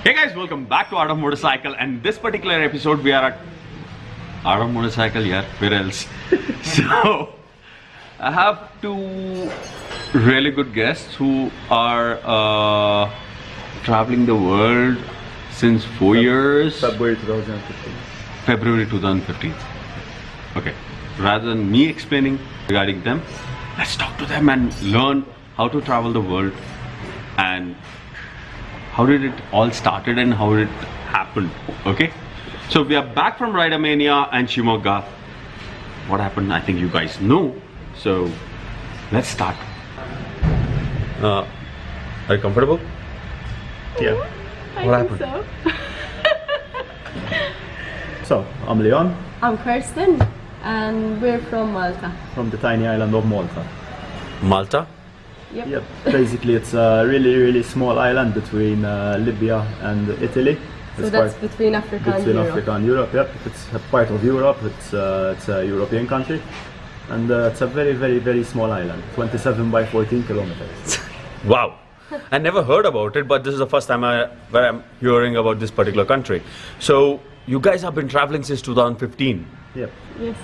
Hey guys, welcome back to Art of Motorcycle, and this particular episode we are at Art of Motorcycle, yeah, where else? So, I have two really good guests who are traveling the world since 4 years. February 2015. February 2015. Okay, rather than me explaining regarding them, let's talk to them and learn how to travel the world and how did it all started and how did it happen. Okay, so we are back from Ridermania and Shimoga. What happened, I think you guys know, so let's start. Are you comfortable? Yeah. What happened? So, I'm Leon I'm Kirsten, and we're from Malta. from the tiny island of Malta. Malta? Yep. Yep. Basically, it's a really small island between Libya and Italy. So It's that's part between Africa and between Europe. Africa and Europe. Yep. It's a part of Europe. It's a European country, and it's a very small island. 27 by 14 kilometers. Wow, I never heard about it, but this is the first time where I'm hearing about this particular country. So you guys have been traveling since 2015, Yep. Yes.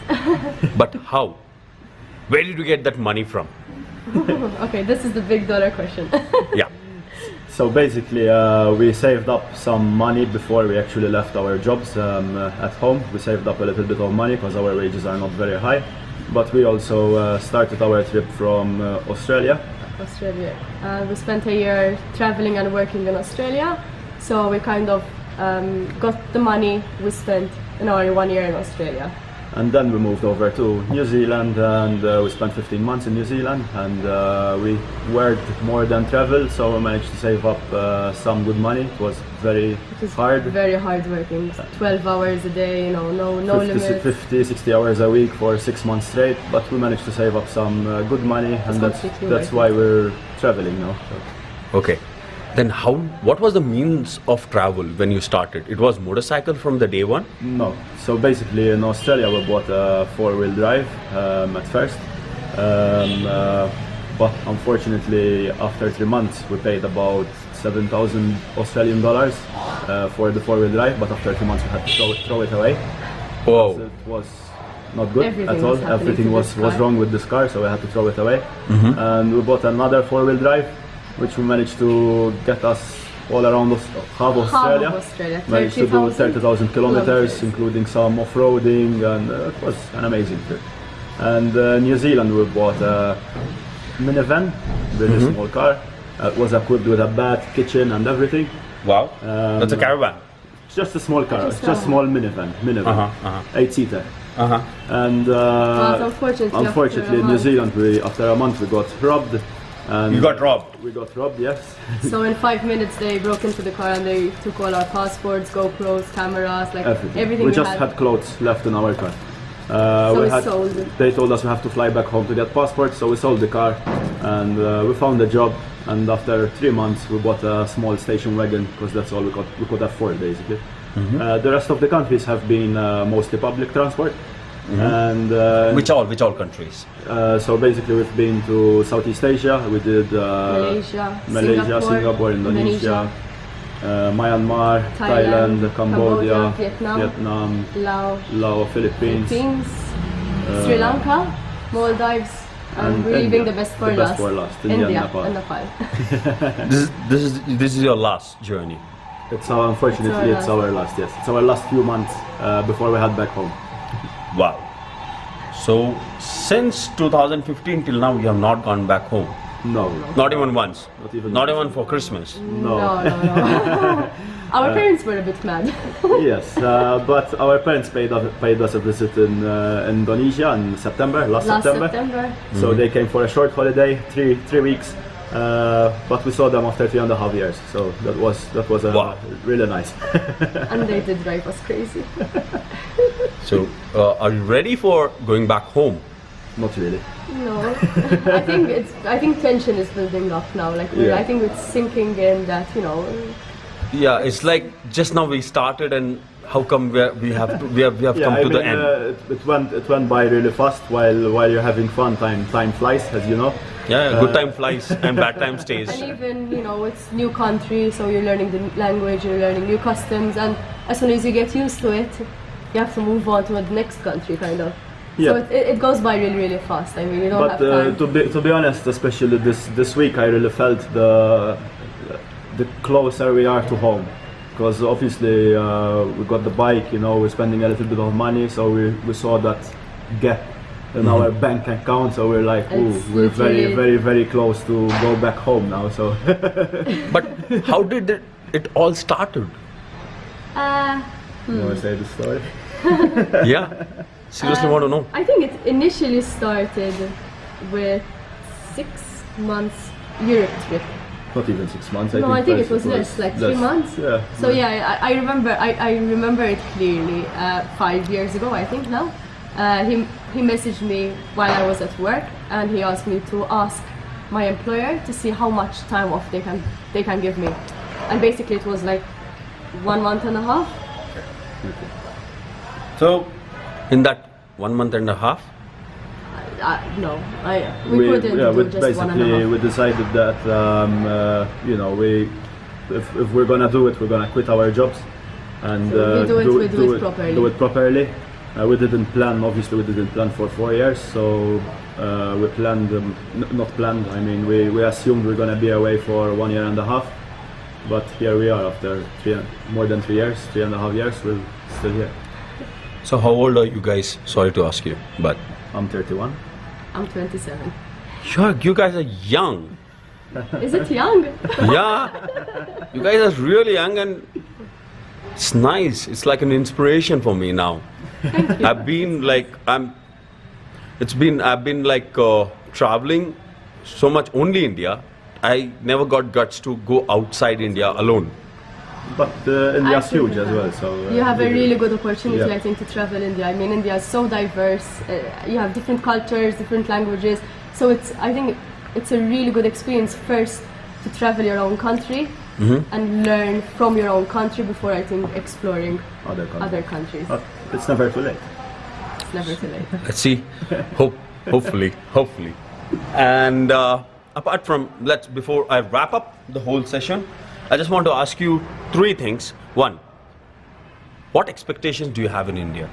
but how? Where did you get that money from? Okay, this is the big dollar question. Yeah. So basically, we saved up some money before we actually left our jobs at home. We saved up a little bit of money because our wages are not very high. But we also started our trip from Australia. Australia. We spent a year traveling and working in Australia, so we kind of got the money we spent in our 1 year in Australia. And then we moved over to New Zealand, and we spent 15 months in New Zealand, and we worked more than travel, so we managed to save up some good money. It was very It was hard. very hard working. 12 hours a day, no 50, limit. 50, 60 hours a week for 6 months straight, but we managed to save up some good money, and completely that's worth why we're traveling now. So. Okay. Then what was the means of travel when you started? It was motorcycle from the day one? No. So basically in Australia we bought a four-wheel drive at first. But unfortunately after 3 months we paid about 7,000 Australian dollars for the four-wheel drive, but after 3 months we had to throw it away. Whoa. So it was not good Everything at all. was happening Everything to was this car. wrong with this car, so we had to throw it away. And we bought another four-wheel drive, which we managed to get us all around half Australia. Half of Australia, Managed to do 30,000 kilometers, kilometers. including some off-roading, and it was an amazing trip. And New Zealand, we bought a minivan, very small car. It was equipped with a bath, kitchen, and everything. Wow. That's a caravan. It's just a small car. Just It's just a- small minivan, 8-seater. And But unfortunately, unfortunately, in after a New month- Zealand, after a month we got robbed. And You got robbed. We got robbed, yes. So in 5 minutes they broke into the car and they took all our passports, GoPros, cameras, like everything We we just had clothes left in our car. we sold it. They told us we have to fly back home to get passports, so we sold the car, and we found a job. And after 3 months, we bought a small station wagon because that's all we could afford, basically. The rest of the countries have been mostly public transport, and Which all countries? so basically we've been to Southeast Asia. We did Malaysia, Singapore, Indonesia, Myanmar, Thailand, Cambodia, Vietnam, Laos, Philippines. Sri Lanka, Maldives, and we're leaving India. the best for The best last. for last, India and Nepal. and Nepal. This is your last journey. Unfortunately, it's our last. Yes, it's our last few months before we head back home. Wow. So since 2015 till now, you have not gone back home. No, Not even once. Not even even for Christmas. no. Our parents were a bit mad. Yes, but our parents paid us a visit in Indonesia in September, last Last September. September. So they came for a short holiday, three weeks. But we saw them after 3.5 years. So that was Wow. really nice. And they did drive us crazy. So are you ready for going back home? Not really. No, I think tension is building up now. Like Yeah. I think it's sinking in that Yeah, it's like just now we started and how come we have come to the end? It went by really fast. While you're having fun, time flies, as you know. Yeah, good time flies and bad time stays. And even, you know, it's new country, so you're learning the language, you're learning new customs, and as soon as you get used to it, you have to move on to the next country, kind of. Yeah. So it goes by really, really fast. I mean, you don't have time. To be honest, especially this week, I really felt the closer we are to home, because obviously we got the bike. You know, we're spending a little bit of money, so we saw that gap in our bank account. So we're like, ooh, we're very close to go back home now. So. But how did it all started? You want to say the story? Yeah. Seriously want to know. I think it initially started with 6 months Europe trip. Not even 6 months. I think it was less, like 3 months. Yeah. So yeah, I remember it clearly. 5 years ago, I think now. He messaged me while I was at work, and he asked me to ask my employer to see how much time off they can give me, and basically it was like 1 month and a half. Okay. So, in that 1 month and a half, no, we couldn't do just 1 and a half. We decided that you know, if we're gonna do it, we're gonna quit our jobs and So we do it properly. Do it properly. We didn't plan. Obviously, we didn't plan for 4 years. So we planned, not planned. I mean, we assumed we're gonna be away for 1 year and a half. But here we are after more than 3 years, 3.5 years. We're still here. so how old are you guys? Sorry to ask you, but I'm 31. I'm 27. sure, you guys are young. Is it young? Yeah, you guys are really young, and it's nice. It's like an inspiration for me now. I've been like traveling so much only India. I never got guts to go outside India alone. But India's huge as well. So you have a really good opportunity, yeah. I think, to travel India. I mean, India is so diverse. You have different cultures, different languages. So I think it's a really good experience first to travel your own country and learn from your own country before, I think, exploring other countries. It's never too late. It's never too late. Let's see. Hopefully. And apart from before I wrap up the whole session, I just want to ask you 3 things. 1, what expectations do you have in India?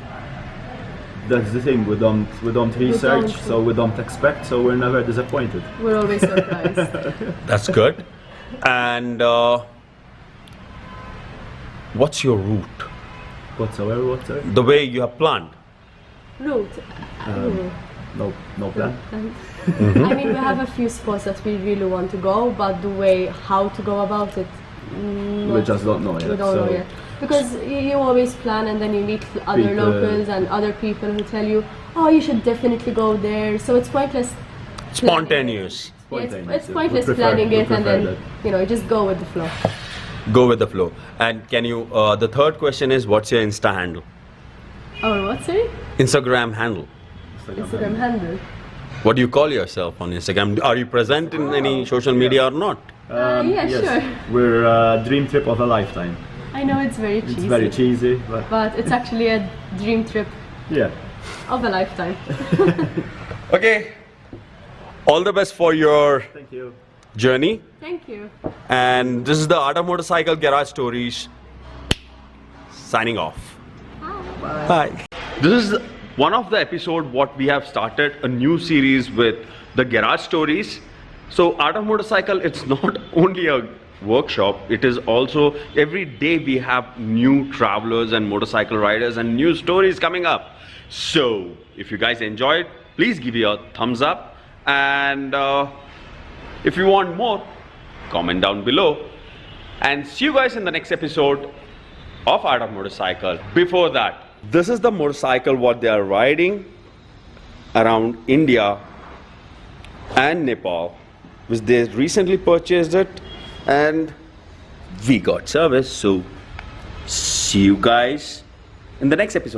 That's the thing. We don't research, so we don't expect. So we're never disappointed. We're always surprised. That's good. And what's your route? Whatsoever. The way you have planned? Route. No plan. I mean, we have a few spots that we really want to go, but the way how to go about it, We just don't know yet. We don't know yet. Because you always plan, and then you meet other People. locals and other people who tell you, oh, you should definitely go there. So it's pointless. Spontaneous. It's pointless planning it, and then you just go with the flow. Go with the flow. And can you? The third question is, what's your Insta handle? Oh, what, sorry? Instagram handle. Instagram handle. What do you call yourself on Instagram? Are you present in any social media or not? Yeah, yes. sure. We're dream trip of a lifetime. I know it's very cheesy. It's very cheesy, but it's actually a dream trip yeah. of a lifetime. Okay. All the best for your Thank you. journey. Thank you. And this is the Art of Motorcycle Garage Stories. Signing off. Bye. This is one of the episode what we have started a new series with the Garage Stories. So Art of Motorcycle, it's not only a workshop, it is also every day we have new travelers and motorcycle riders and new stories coming up. So if you guys enjoyed, please give it a thumbs up, and if you want more, comment down below, and see you guys in the next episode of Art of Motorcycle. Before that, this is the motorcycle what they are riding around India and Nepal, which they recently purchased it, and we got service. So see you guys in the next episode.